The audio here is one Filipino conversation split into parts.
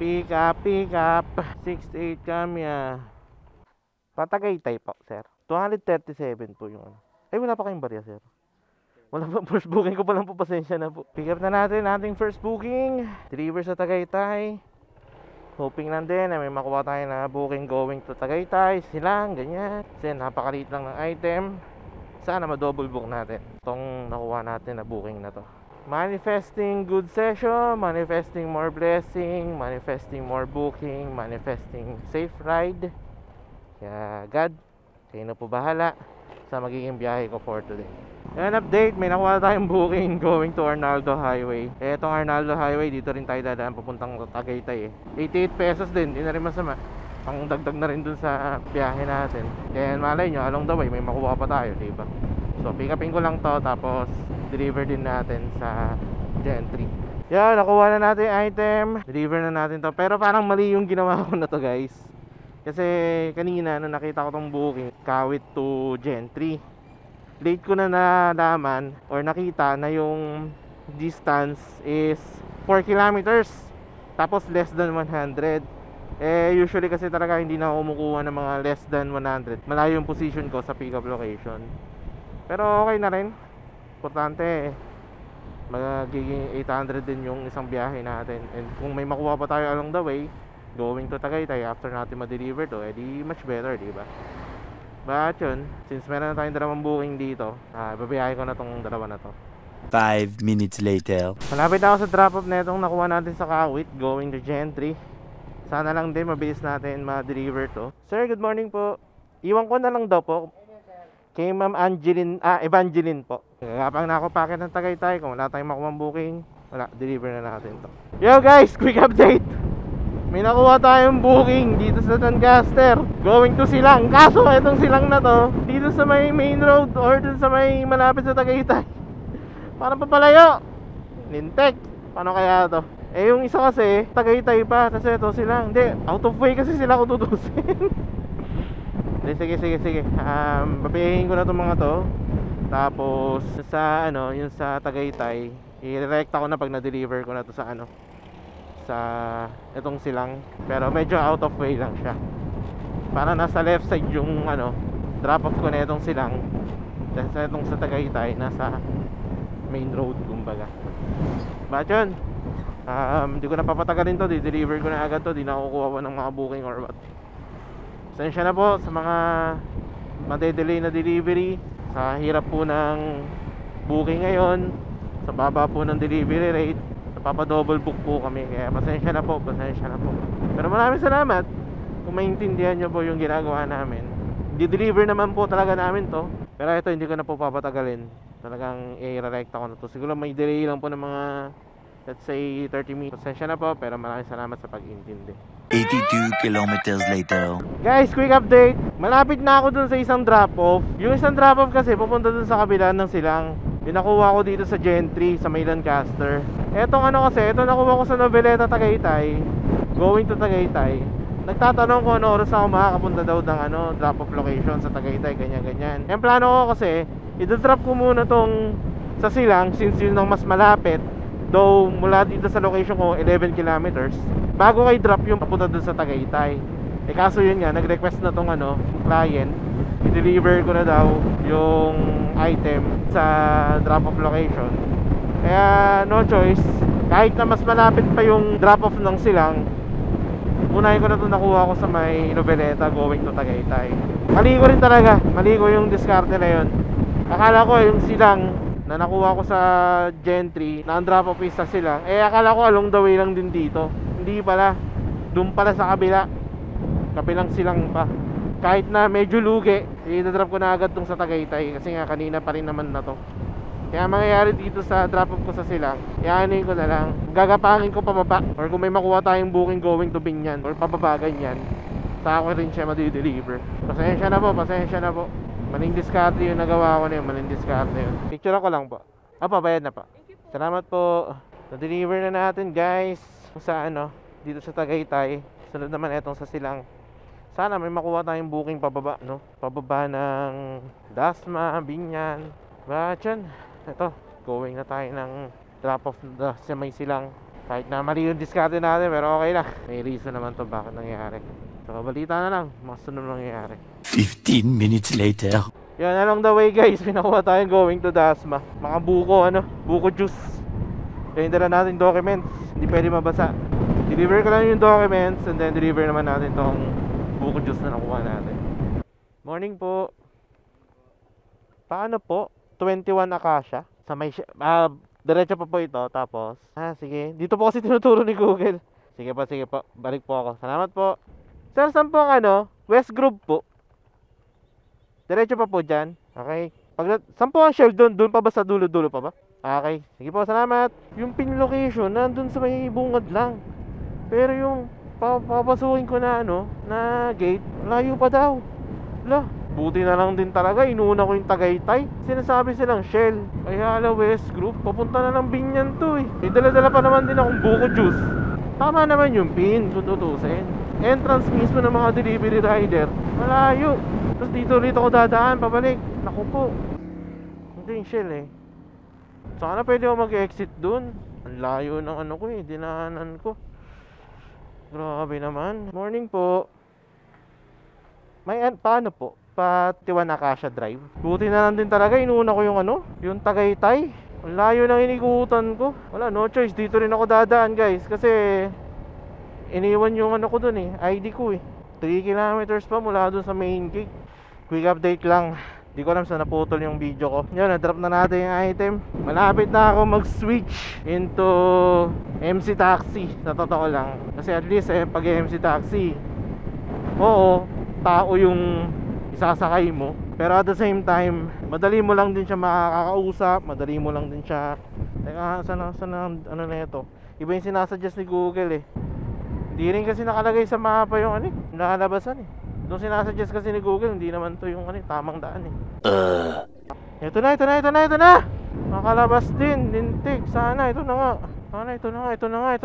Pick up 68 Kamya. Patagaytay po sir, 237 po yung ano. Ay wala pa kayong barya sir. Wala pa, first booking ko pa lang po, pasensya na po. Pick up na natin ating first booking. Deliver sa Tagaytay. Hoping lang din na may makuha tayo na booking going to Tagaytay, Silang, ganyan. Kasi napakaliit lang ng item. Sana ma-double book natin itong nakuha natin na booking na to. Manifesting good session, manifesting more blessing, manifesting more booking, manifesting safe ride. Kaya God, kayo na po bahala sa magiging biyahe ko for today. An update, may nakuha tayong booking going to Arnaldo Highway. Etong Arnaldo Highway, dito rin tayo dadaan papuntang Tagaytay 88 pesos din, di na rin masama. Pang dagdag na rin dun sa biyahe natin. Kaya malay nyo, along the way may makuha pa tayo, diba? So pick upin ko lang to, tapos deliver din natin sa Gentry. Yan, nakuha na natin yung item, deliver na natin to. Pero parang mali yung ginawa ko na to guys. Kasi kanina nung nakita ko tong booking, Kawit to Gentry, late ko na nalaman or nakita na yung distance is 4 kilometers, tapos less than 100. Usually kasi talaga hindi na ako kumukuha ng mga less than 100. Malayo yung position ko sa pick up location. Pero okay na rin. Importante magiging 800 din yung isang biyahe natin. And kung may makuha pa tayo along the way going to Tagaytay after natin ma-deliver to, edi much better, diba? But yun, since meron na tayong dalawang booking dito, babiyahe ko na tong dalawa na to. 5 minutes later. Malapit na ako sa drop off na itong nakuha natin sa Kawit going to Gentry. Sana lang din mabilis natin ma-deliver to. Sir, good morning po. Iwan ko na lang daw po kay Ma'am Evangeline po. Kapag nakapakit ng Tagaytay, kung wala tayong makuha booking, wala, deliver na natin to. Yo guys, quick update. May nakuha tayong booking dito sa Lancaster going to Silang. Kaso itong Silang na to, dito sa may main road or dito sa may malapit sa Tagaytay, parang papalayo. Nintek, paano kaya to? Yung isa kasi Tagaytay pa, kasi ito Silang. Hindi, out of way kasi sila kung tutusin. Sige. Papayahin ko na itong mga to. Tapos sa yung sa Tagaytay, i-direct ako na pag na-deliver ko na to sa sa itong Silang. Pero medyo out of way lang siya. Para nasa left side yung drop off ko na itong Silang. Sa itong sa Tagaytay, nasa main road kumbaga. But yun, hindi ko na papatagalin to, di-deliver ko na agad to. Di na kukuha pa ng mga booking or what. Pasensya na po sa mga madedelay na delivery, sa hirap po ng booking ngayon, sa baba po ng delivery rate, napapadouble book po kami. Kaya pasensya na po. Pero maraming salamat kung maintindihan nyo po yung ginagawa namin. Di-deliver naman po talaga namin to. Pero ito hindi ko na po papatagalin. Talagang i-direct ako na to. Siguro may delay lang po ng mga, let's say 30 minutes. Pasensya na po, pero maraming salamat sa pag-intindi. 82 kilometers later. Guys, quick update. Malapit na ako dun sa isang drop-off. Yung isang drop-off kasi pupunta dun sa kabila ng Silang. Yung nakuha ko dito sa Gentry, sa may Lancaster. Etong kasi, ito nakuha ko sa Noveleta, Tagaytay, going to Tagaytay. Nagtatanong ko ano oras ako makakapunta daw ng drop-off location sa Tagaytay, ganyan. Yung plano ko kasi, i-drop ko muna tong sa Silang, since yun ang mas malapit. Though mula dito sa location ko 11 kilometers, bago kay drop yung papunta dun sa Tagaytay. Kaso yun nga, nag-request na tong client, i-deliver ko na daw yung item sa drop-off location. Kaya no choice, kahit na mas malapit pa yung drop-off ng Silang, unahin ko na itong nakuha ko sa may Noveleta going to Tagaytay. Mali ko rin talaga, mali ko yung diskarte na yun. Akala ko yung Silang na nakuha ko sa Gentry, na ang drop off is sa Silang, akala ko along the way lang din dito. Hindi pala, doon pala sa kabilang Silang pa. Kahit na medyo lugi, i-drop ko na agad tong sa Tagaytay, kasi nga kanina pa rin naman na to. Kaya mangyayari dito sa drop off ko sa Silang, ianin ko na lang, gagapangin ko pababa, or kung may makuha tayong booking going to Binyan or pababa ganyan, sa ako rin siya ma-deliver. Pasensya na po. Maling diskarte yung nagawa ko na yun. Picture ako lang po. Bayad na pa. Salamat po. Na-deliver na natin guys sa dito sa Tagaytay. Sunod naman etong sa Silang. Sana may makuha tayong booking pababa, pababa ng Dasma, Binyan. But yun, ito, going na tayo ng drop off sa may Silang. Kahit na mali yung diskarte natin, pero okay lang. May reason naman to bakit nangyayari. So, balita na lang, mga sunod nangyayari. 15 minutes later. Yan, along the way guys, pinakuha tayo going to Dasma. Mga buko, buko juice. Kaya dala natin documents, hindi pwede mabasa. Deliver ko lang yung documents and then deliver naman natin tong buko juice na nakuha natin. Morning po. Paano po? 21 Acacia. Sa may, diretso pa po ito, tapos sige, dito po kasi tinuturo ni Google. Sige po, balik po ako. Salamat po. Sir, saan po ang West Grove po? Diretso pa po dyan. Okay. Saan po ang Shell doon? Doon pa ba sa dulo-dulo pa ba? Okay. Sige po, salamat. Yung pin location, nandun sa may bungad lang. Pero yung papasukin ko na na gate, layo pa daw. Lah, buti na lang din talaga, inuuna ko yung Tagaytay. Sinasabi silang Shell. Kaya West Group, papunta na ng Binyan to eh. May dala-dala pa naman din akong buko juice. Tama naman yung pin, kung tutusin. Entrance mismo ng mga delivery rider, malayo. Tapos dito ulit ako dadaan, pabalik. Naku po, hindi yung Shell eh. Sana pwede ako mag-exit dun. Ang layo ng ko eh, dinaanan ko. Grabe naman. Morning po. Paano po? Tiwan Acacia Drive. Buti na lang din talaga, inuuna ko yung Tagaytay. Ang layo ng inikutan ko. Wala, no choice, dito rin ako dadaan guys. Kasi iniwan yung ko dun eh, ID ko eh. 3 kilometers pa mula dun sa main gate. Quick update lang. Di ko alam saan naputol yung video ko. Yun, na-drop na natin yung item. Malapit na ako mag-switch into MC Taxi. Sa totoo lang. Kasi at least pag MC Taxi, oo, tao yung isasakay mo. Pero at the same time, madali mo lang din siya makakausap. Madali mo lang din siya. Teka, saan na ito? Iba yung sinasuggest ni Google eh. Hindi rin kasi nakalagay sa mapa yung nakalabasan eh. Doon sinasuggest kasi ni Google, hindi naman to yung tamang daan eh. Ito na! Nakalabas din, lintik. Sana, ito na nga. Ito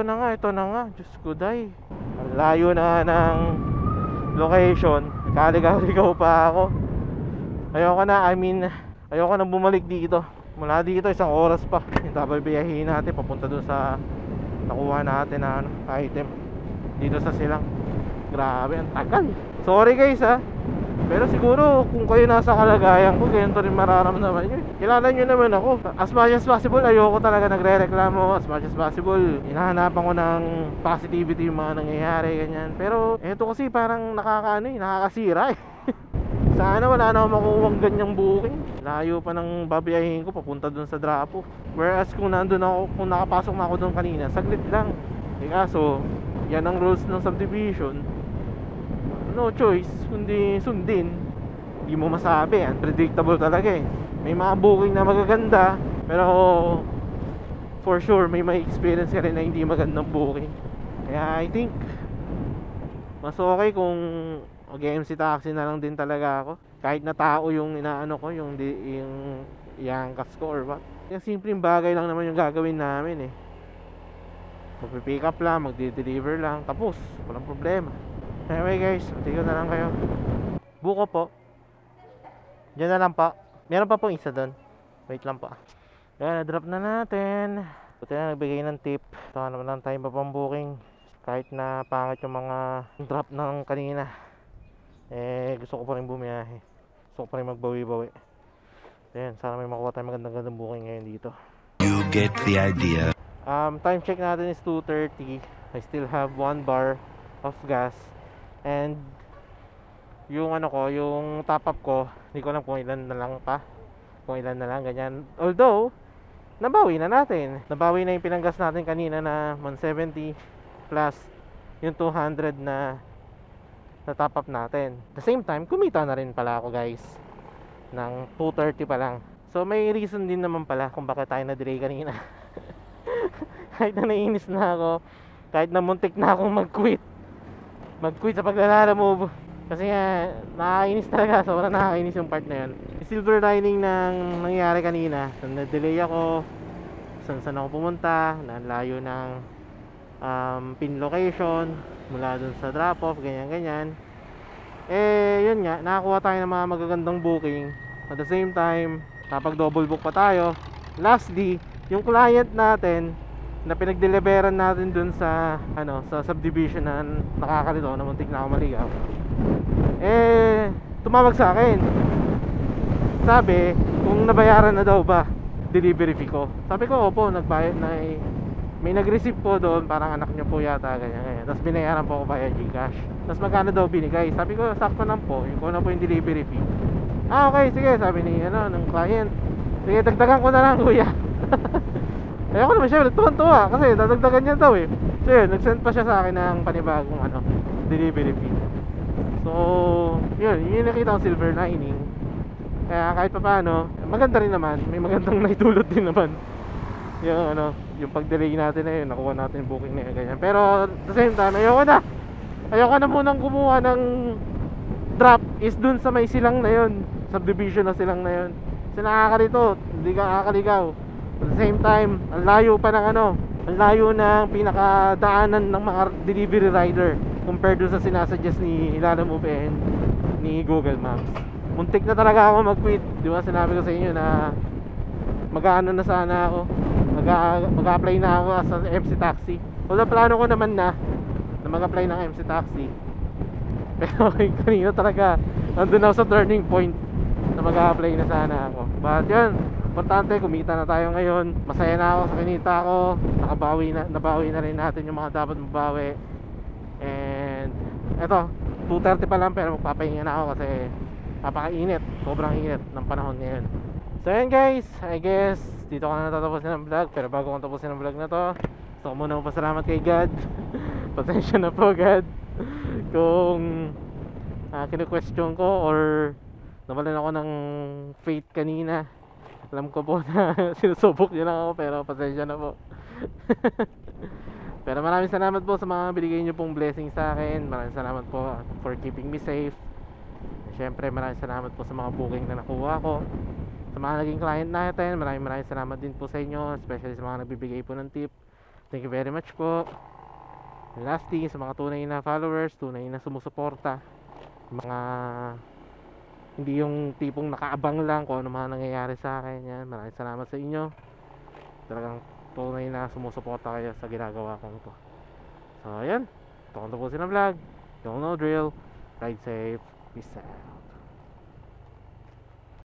na nga. Diyos ko, day. Ang layo na ng location. Kaligaw pa ako. Ayoko na bumalik dito. Mula dito, 1 oras pa. Tapos biyahin natin, papunta doon sa nakuha natin na item. Dito sa silang. Grabe, ang tagal. Sorry guys pero siguro kung kayo nasa kalagayan ko, ganito rin mararamdaman nyo. Kilala nyo naman ako. As much as possible, ayoko talaga nagre-reklamo. As much as possible, hinahanapan ko ng positivity yung mga nangyayari, ganyan. Pero eto kasi parang nakakasira eh. Sana wala na akong makukuhang ganyang booking. Layo pa ng babiyahin ko papunta dun sa drop-off. Whereas kung nakapasok na ako dun kanina, saglit lang. Kaso yan ang rules ng subdivision. No choice kundi sundin. Hindi mo masabi, unpredictable talaga eh. May mga booking na magaganda, pero for sure may experience ka rin na hindi magandang booking. Kaya I think mas okay kung mag-MC Taxi na lang din talaga ako. Kahit na tao yung ko, yung iangkas ko or what. Yung simpleng bagay lang naman yung gagawin namin eh. Magpipick up lang, magde-deliver lang, tapos walang problema. Anyway guys, tignan na lang kayo. Buko po. Diyan na lang pa. Meron pa pong isa doon. Wait lang po. Kaya na-drop na natin. Buti na nagbigay ng tip. Ito naman lang tayo pa pang booking. Kahit na pangit yung mga drop ng kanina, gusto ko pa rin bumiyahe. Gusto ko pa rin magbawi-bawi. Ayan, sana may makuha tayo magandang booking ngayon dito. You get the idea. Time check natin is 2:30. I still have 1 bar of gas. And yung yung top up ko, hindi ko alam kung ilan na lang pa. Kung ilan na lang, ganyan. Although, nabawi na natin. Nabawi na yung pinanggas natin kanina na 170 plus yung 200 na top up natin. At the same time, kumita na rin pala ako guys ng 2:30 pa lang. So may reason din naman pala kung bakit tayo na-delay kanina. Kahit na naiinis na ako, kahit na muntik na akong mag-quit sa paglalala-move. Kasi nga, nakakainis talaga. Sobrang nakakainis yung part na yun. Silver lining ng nangyari kanina, na-delay ako, saan ako pumunta, layo ng pin location, mula dun sa drop-off, ganyan-ganyan. Yun nga, nakakuha tayo ng mga magagandang booking. At the same time, kapag double book pa tayo. Lastly, yung client natin, na pinagdeliveran natin dun sa sa subdivision na nakakalito na muntik na ako maligaw, eh tumawag sa akin. Sabi kung nabayaran na daw ba delivery fee ko. Sabi ko opo, nagbayad na may nag-receive po doon, parang anak niyo po yata, ganyan. Tapos binayaran po ako via GCash. Tapos magkano daw binigay? Sabi ko sakto lang po, yung na po yung delivery fee. Ah okay, sige, sabi ni ng client. Sige, dagdagan ko na lang kuya. Ayoko naman siya, tuwan-tuwa kasi dadagdagan niya daw eh. So yun, nag-send pa siya sa akin ng panibagong delivery fee. So yun, yung nakita kong silver lining. Kaya kahit pa paano, maganda rin naman, may magandang naitulot din naman yung yung pag-delay natin na yun, nakuha natin yung booking na yun, ganyan. Pero at the same time, ayoko na munang kumuha ng drop is dun sa may silang na yun, subdivision na silang na yun. Kasi nakakalito, hindi ka nakakaligaw. At the same time, ang layo pa ng ang layo ng pinakadaanan ng mga delivery rider compared dun sa sinasuggest ni Ilalam UPN ni Google Maps. Muntik na talaga ako mag-quit. Di ba sinabi ko sa inyo na mag-ano na sana ako, mag-apply na ako as an MC Taxi. Although plano ko naman na mag-apply ng MC Taxi. Pero kanina talaga nandun ako sa turning point na mag-apply na sana ako. But yun, importante kumita na tayo ngayon. Masaya na ako sa kinita ko. Nabawi na rin natin yung mga dapat mabawi. And eto, 2:30 pa lang pero magpapahinga na ako kasi napakainit, sobrang init ng panahon ngayon. So yun guys, I guess dito ko na natatapusin ang vlog. Pero bago ko tapusin ang vlog na to, gusto ko muna magpasalamat kay God. Pasensya na po God kung kinu-question ko or nawalan ako ng faith kanina. Alam ko po na sinusubok niyo lang ako, pero pasensya na po. Pero maraming salamat po sa mga binigay niyo pong blessing sa akin. Maraming salamat po for keeping me safe. Siyempre maraming salamat po sa mga booking na nakuha ko, sa mga naging client natin. Maraming salamat din po sa inyo, especially sa mga nagbibigay po ng tip. Thank you very much po. And lastly, sa mga tunay na followers, tunay na sumusuporta, mga hindi yung tipong nakaabang lang kung ano mga nangyayari sa akin, yan. Maraming salamat sa inyo. Talagang tunay na sumusuporta kayo sa ginagawa kong ito. So ayan, ito kong tapusin ang vlog. Don't know drill. Ride safe. Peace out.